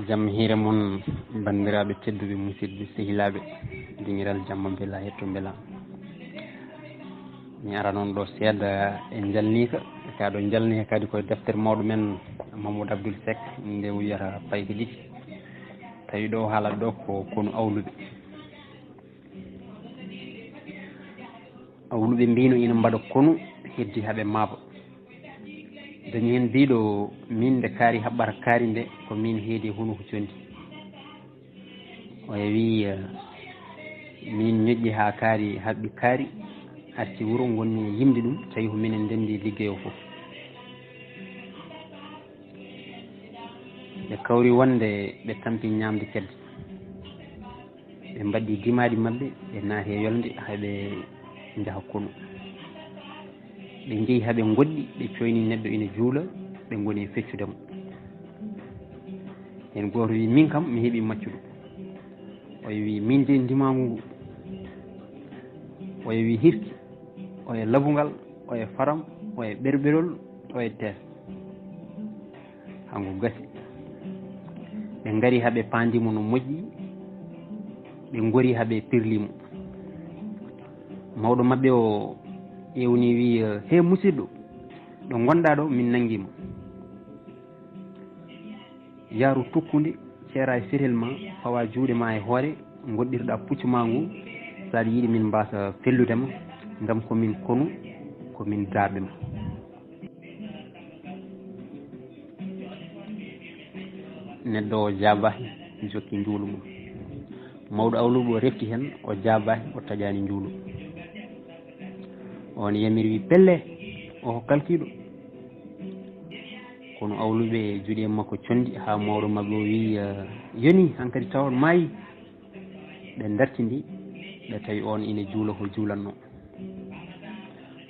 jam hiire mon bandiraɓe tedduɓe musidɓe sehilaɓe dingiral jamma bela hetto bela mi ara noon ɗo seeɗa e Njalniika kaɗo Njalniika kadi koye deftere mawɗo men Mamadou Abdoul Seck nde wiyata payke ɗiɗi tawi ɗo haalata ɗo ko konu awluɓe awluɓe mbino ina mbaɗa konu heddi haaɓe maaba dañi hen mbiɗo min nde kaari haɓɓata kaari nde ko min heedi hunuko jondi oye wi min ñoƴƴi ha kaari haɓɓi kaari arti wuuro gonni yimde ɗum tawi ko minen ndendi ligguey o foof ɓe kawri wonde ɓe tampi ñamde kedde ɓe mbaɗɗi dimaɗi mabɓe ɓe naati e yolde haɓe jaaha konu ɓe jeehi haɓe goɗɗi ɓe coyni neɗɗo ina juula ɓe goni e feccudemo hen goto wi min kam mi heeɓi maccuɗo oye wi min de ndimamu ngu oye wi hirki oye labugal oye faram oye ɓerɓerol oye tees hanko gasi ɓe gari haɓe pandimo no moƴƴi ɓe gori haɓe pirlimo mawɗo mabɓe o ƴewni wi he musidɗo ɗo gonɗa ɗo min nanguima yaaru tukkude ceera e sérel ma fawa juuɗe ma e hoore goɗɗirɗa puccu ma ngu saɗa yiiɗi min mbasa felludema gam komin konu komin darɓe ma neɗɗo o jaabahi jokki njuulu mum mawɗo awluɓe o refti hen o jaabahi o taƴani njuulu on yamiri wi pelle o ko kalkiɗo kono awluɓe juuɗe e makko condi ha mawɗo mabɓe o wi yoni hankkadi taw maayi ɓe dartidi ɓe tawi on ina juula ko juulanno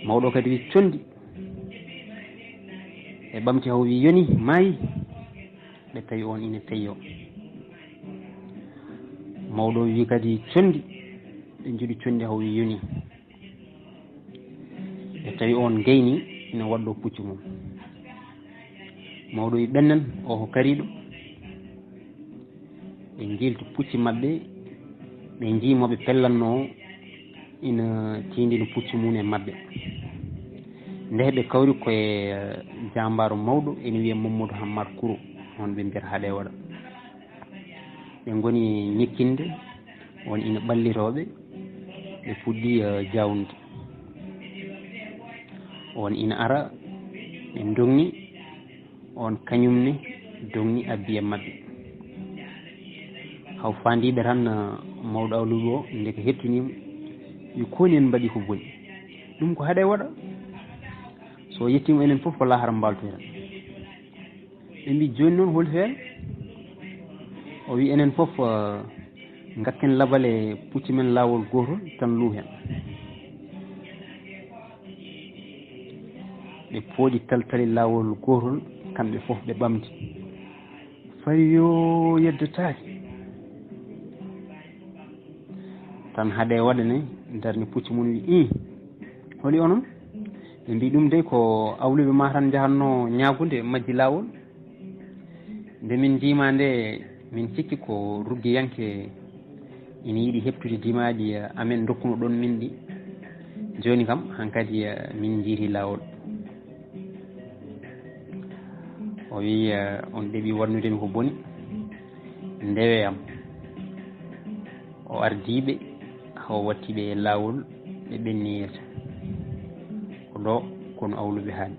mawɗo kadi wi condi ɓe ɓamti haw wi yoni maayi ɓe tawi on ina teyyo mawɗo wi kadi condi ɓe jiiɗi condi haw wi yoni ɓe tawi on gayni ina waɗɗo puccu mum mawɗo wi ɓennen o ko kariɗo ɓe jilti pucci mabɓe ɓe jiimoɓe pellanno ina tindina puccu mum e mabɓe nde ɓe kawri koye jambaro mawɗo ene wiye Mamadou Hammar Kouro on ɓe mbiyata haaɗe waɗa ɓe goni ñekkinde on ina ɓallitoɓe ɓe puɗɗi jawnude on ina ara ɓe dogni on kañumne dogni abbi e mabɓe haw fandiɓe tan mawɗo awluɓe o ndeke hettinima wi koni en mbaɗi ko booni ɗum ko haaɗe waɗa so yettima enen foof ko lahara mbaltoyta ɓe mbi joni noon holi feere o wi enen foof gakken labal e pucci men lawol gotol tan lu hen ɓe pooɗi taltali lawol gotol kamɓe foof ɓe ɓamti fayi yo yeddetake tan haaɗe waɗane darni pucci mum wi holi onon ɓe mbi ɗum de ko awluɓe ma tan jahanno ñagude majji lawol nde min jima nde min cikki ko ruggiyanke ina yiiɗi heptude dimaji amen dokkuno ɗon min ɗi joni kam hankkadi min jiiti lawol o wi on ɗeeɓi wannudemi ko booni ndeweyam o ardiɓe haw wattiɓe e lawol ɓe ɓenni yeeso ko ɗo kono awluɓe haali